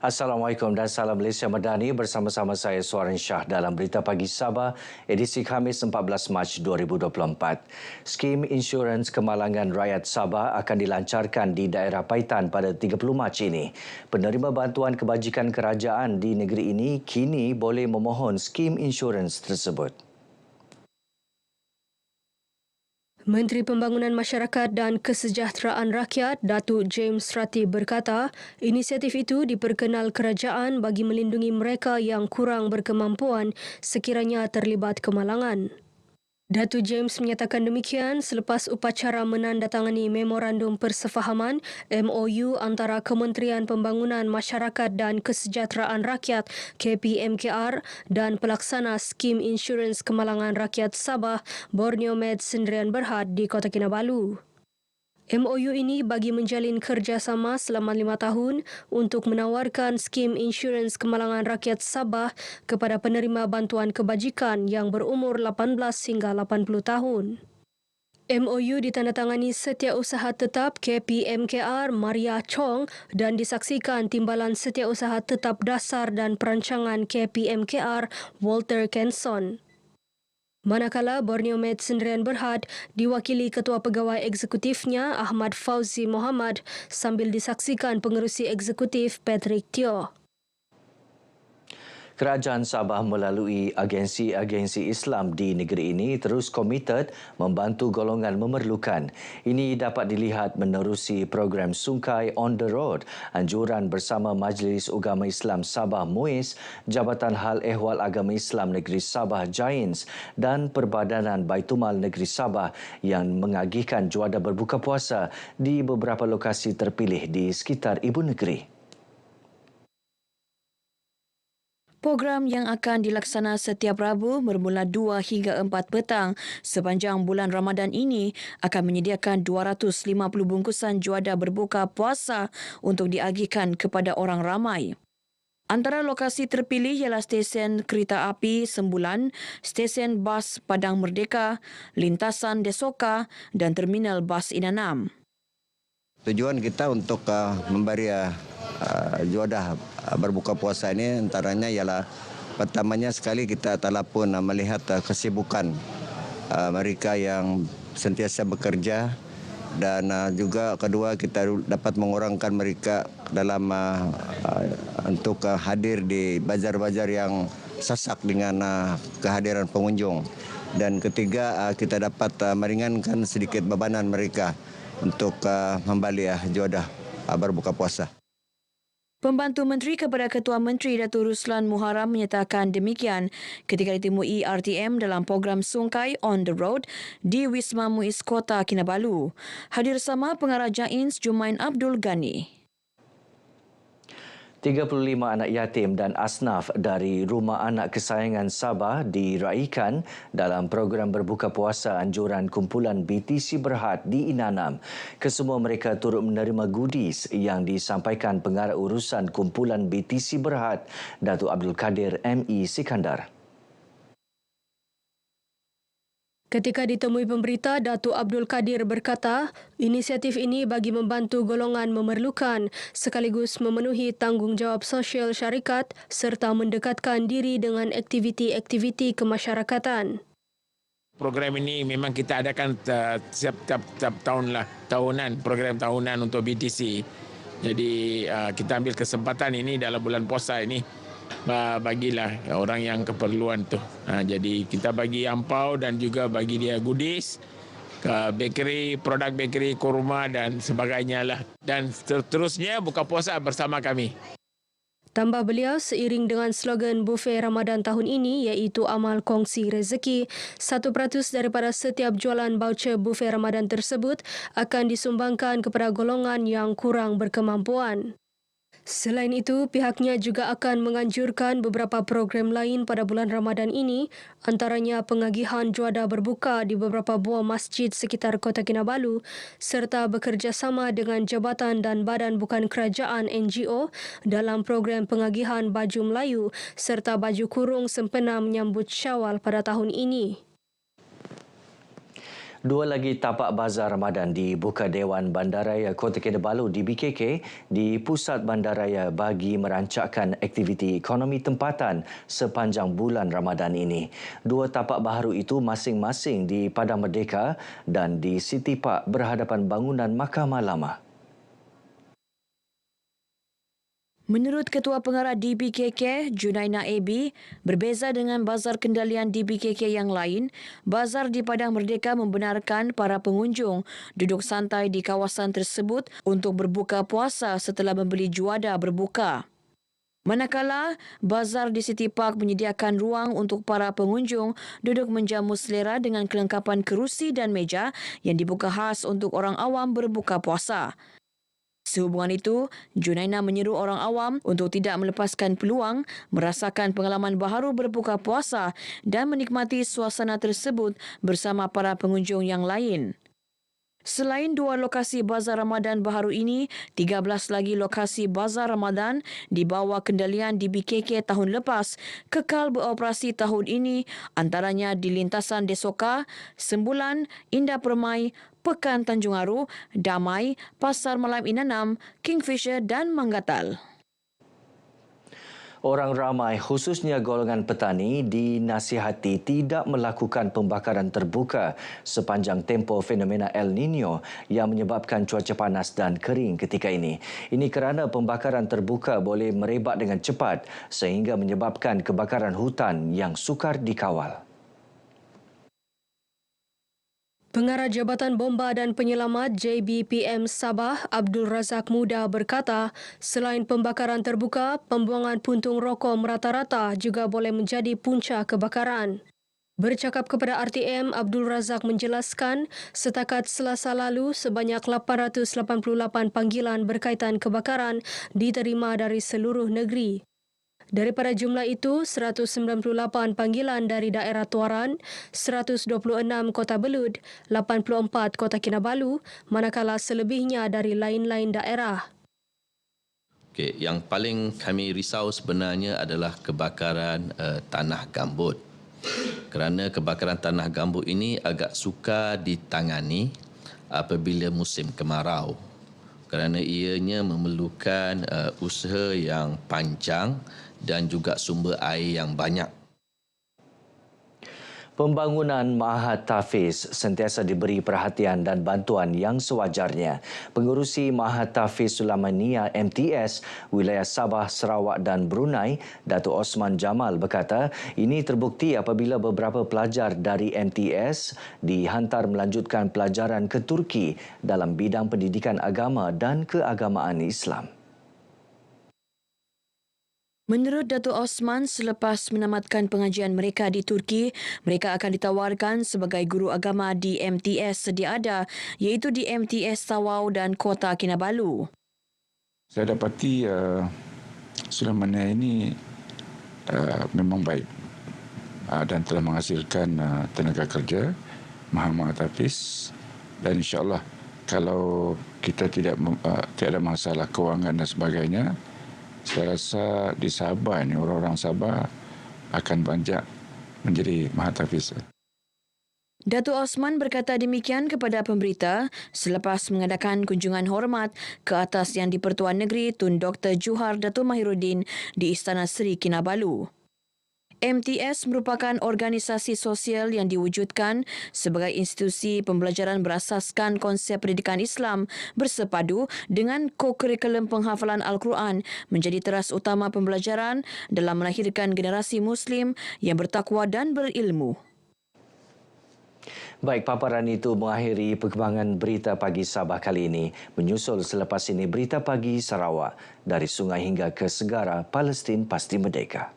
Assalamualaikum dan salam Malaysia Madani, bersama-sama saya Suaran Shah dalam Berita Pagi Sabah edisi Khamis 14 Mac 2024. Skim insurans kemalangan rakyat Sabah akan dilancarkan di daerah Paitan pada 30 Mac ini. Penerima bantuan kebajikan kerajaan di negeri ini kini boleh memohon skim insurans tersebut. Menteri Pembangunan Masyarakat dan Kesejahteraan Rakyat, Datuk James Ratib berkata, inisiatif itu diperkenal kerajaan bagi melindungi mereka yang kurang berkemampuan sekiranya terlibat kemalangan. Datuk James menyatakan demikian selepas upacara menandatangani Memorandum Persefahaman MOU antara Kementerian Pembangunan Masyarakat dan Kesejahteraan Rakyat KPMKR dan pelaksana Skim Insurans Kemalangan Rakyat Sabah Borneo Med Sendirian Berhad di Kota Kinabalu. MOU ini bagi menjalin kerjasama selama 5 tahun untuk menawarkan skim insurans kemalangan rakyat Sabah kepada penerima bantuan kebajikan yang berumur 18 hingga 80 tahun. MOU ditandatangani Setiausaha Tetap KPMKR Maria Chong dan disaksikan Timbalan Setiausaha Tetap Dasar dan Perancangan KPMKR Walter Kenson. Manakala Borneo Med Sendirian Berhad diwakili Ketua Pegawai Eksekutifnya Ahmad Fauzi Muhammad sambil disaksikan Pengerusi Eksekutif Patrick Teo. Kerajaan Sabah melalui agensi-agensi Islam di negeri ini terus komited membantu golongan memerlukan. Ini dapat dilihat menerusi program Sungkai on the Road, anjuran bersama Majlis Ugama Islam Sabah MUIS, Jabatan Hal Ehwal Agama Islam Negeri Sabah Giants dan Perbadanan Baitumal Negeri Sabah yang mengagihkan juada berbuka puasa di beberapa lokasi terpilih di sekitar ibu negeri. Program yang akan dilaksana setiap Rabu bermula 2 hingga 4 petang sepanjang bulan Ramadan ini akan menyediakan 250 bungkusan juada berbuka puasa untuk diagihkan kepada orang ramai. Antara lokasi terpilih ialah stesen kereta api Sembulan, stesen bas Padang Merdeka, lintasan Desoka dan terminal bas Inanam. Tujuan kita untuk memberi juadah berbuka puasa ini antaranya ialah pertamanya sekali kita telah pun melihat kesibukan mereka yang sentiasa bekerja dan juga kedua kita dapat mengurangkan mereka dalam untuk hadir di bazar-bazar yang sesak dengan kehadiran pengunjung, dan ketiga kita dapat meringankan sedikit bebanan mereka untuk membeli juadah berbuka puasa. Pembantu Menteri kepada Ketua Menteri Datuk Ruslan Muharram menyatakan demikian ketika ditemui RTM dalam program Sungkai on the Road di Wisma MUIS Kota Kinabalu. Hadir sama Pengarah Jains Jumain Abdul Ghani. 35 anak yatim dan asnaf dari Rumah Anak Kesayangan Sabah diraikan dalam program berbuka puasa anjuran kumpulan BTC Berhad di Inanam. Kesemua mereka turut menerima goodies yang disampaikan Pengarah Urusan Kumpulan BTC Berhad, Datuk Abdul Kadir ME Sikandar. Ketika ditemui pemberita, Datuk Abdul Kadir berkata, inisiatif ini bagi membantu golongan memerlukan sekaligus memenuhi tanggungjawab sosial syarikat serta mendekatkan diri dengan aktiviti-aktiviti kemasyarakatan. Program ini memang kita adakan setiap tahun tahunan, program tahunan untuk BTC. Jadi kita ambil kesempatan ini dalam bulan puasa ini bagilah orang yang keperluan tu. Jadi kita bagi ampau dan juga bagi dia goodies ke bakery, produk bakery, kurma dan sebagainya lah. Dan seterusnya buka puasa bersama kami. Tambah beliau, seiring dengan slogan buffet Ramadan tahun ini iaitu amal kongsi rezeki, 1% daripada setiap jualan voucher buffet Ramadan tersebut akan disumbangkan kepada golongan yang kurang berkemampuan. Selain itu, pihaknya juga akan menganjurkan beberapa program lain pada bulan Ramadan ini, antaranya pengagihan juada berbuka di beberapa buah masjid sekitar Kota Kinabalu serta bekerjasama dengan Jabatan dan Badan Bukan Kerajaan NGO dalam program pengagihan baju Melayu serta baju kurung sempena menyambut Syawal pada tahun ini. Dua lagi tapak bazar Ramadan dibuka Dewan Bandaraya Kota Kinabalu di BKK di Pusat Bandaraya bagi merancangkan aktiviti ekonomi tempatan sepanjang bulan Ramadan ini. Dua tapak baharu itu masing-masing di Padang Merdeka dan di City Park berhadapan bangunan Mahkamah Lama. Menurut Ketua Pengarah DBKK, Junaina AB, berbeza dengan bazar kendalian DBKK yang lain, bazar di Padang Merdeka membenarkan para pengunjung duduk santai di kawasan tersebut untuk berbuka puasa setelah membeli juada berbuka. Manakala, bazar di City Park menyediakan ruang untuk para pengunjung duduk menjamu selera dengan kelengkapan kerusi dan meja yang dibuka khas untuk orang awam berbuka puasa. Sehubungan itu, Junaina menyeru orang awam untuk tidak melepaskan peluang merasakan pengalaman baharu berbuka puasa dan menikmati suasana tersebut bersama para pengunjung yang lain. Selain dua lokasi Bazar Ramadan baharu ini, 13 lagi lokasi Bazar Ramadan di bawah kendalian DBKK tahun lepas kekal beroperasi tahun ini, antaranya di lintasan Desoka, Sembulan, Indah Permai, Pekan Tanjung Aru, Damai, Pasar Malam Inanam, Kingfisher dan Manggatal. Orang ramai khususnya golongan petani dinasihati tidak melakukan pembakaran terbuka sepanjang tempoh fenomena El Nino yang menyebabkan cuaca panas dan kering ketika ini. Ini kerana pembakaran terbuka boleh merebak dengan cepat sehingga menyebabkan kebakaran hutan yang sukar dikawal. Pengarah Jabatan Bomba dan Penyelamat JBPM Sabah, Abdul Razak Muda berkata, selain pembakaran terbuka, pembuangan puntung rokok merata-rata juga boleh menjadi punca kebakaran. Bercakap kepada RTM, Abdul Razak menjelaskan, setakat Selasa lalu sebanyak 888 panggilan berkaitan kebakaran diterima dari seluruh negeri. Daripada jumlah itu, 198 panggilan dari daerah Tuaran, 126 Kota Belud, 84 Kota Kinabalu, manakala selebihnya dari lain-lain daerah. Okey, yang paling kami risau sebenarnya adalah kebakaran tanah gambut. Kerana kebakaran tanah gambut ini agak sukar ditangani apabila musim kemarau. Kerana ianya memerlukan usaha yang panjang dan juga sumber air yang banyak. Pembangunan Mahat Tahfiz sentiasa diberi perhatian dan bantuan yang sewajarnya. Pengerusi Mahat Tahfiz Sulaimaniyah MTS wilayah Sabah, Sarawak dan Brunei, Datuk Osman Jamal berkata, ini terbukti apabila beberapa pelajar dari MTS dihantar melanjutkan pelajaran ke Turki dalam bidang pendidikan agama dan keagamaan Islam. Menurut Datuk Osman, selepas menamatkan pengajian mereka di Turki, mereka akan ditawarkan sebagai guru agama di MTS sedia ada, iaitu di MTS Tawau dan Kota Kinabalu. Saya dapati Sulaimaniyah ini memang baik dan telah menghasilkan tenaga kerja, Mahat Tahfiz, dan insya-Allah kalau kita tidak ada masalah kewangan dan sebagainya, saya rasa di Sabah ini orang-orang Sabah akan banyak menjadi Mahat Tahfiz. Datuk Osman berkata demikian kepada pemberita selepas mengadakan kunjungan hormat ke atas Yang di-Pertuan Negeri Tun Dr. Juhar Datuk Mahiruddin di Istana Seri Kinabalu. MTS merupakan organisasi sosial yang diwujudkan sebagai institusi pembelajaran berasaskan konsep pendidikan Islam bersepadu dengan kokurikulum penghafalan Al-Quran menjadi teras utama pembelajaran dalam melahirkan generasi Muslim yang bertakwa dan berilmu. Baik, paparan itu mengakhiri perkembangan Berita Pagi Sabah kali ini. Menyusul selepas ini Berita Pagi Sarawak. Dari sungai hingga ke segara, Palestin pasti merdeka.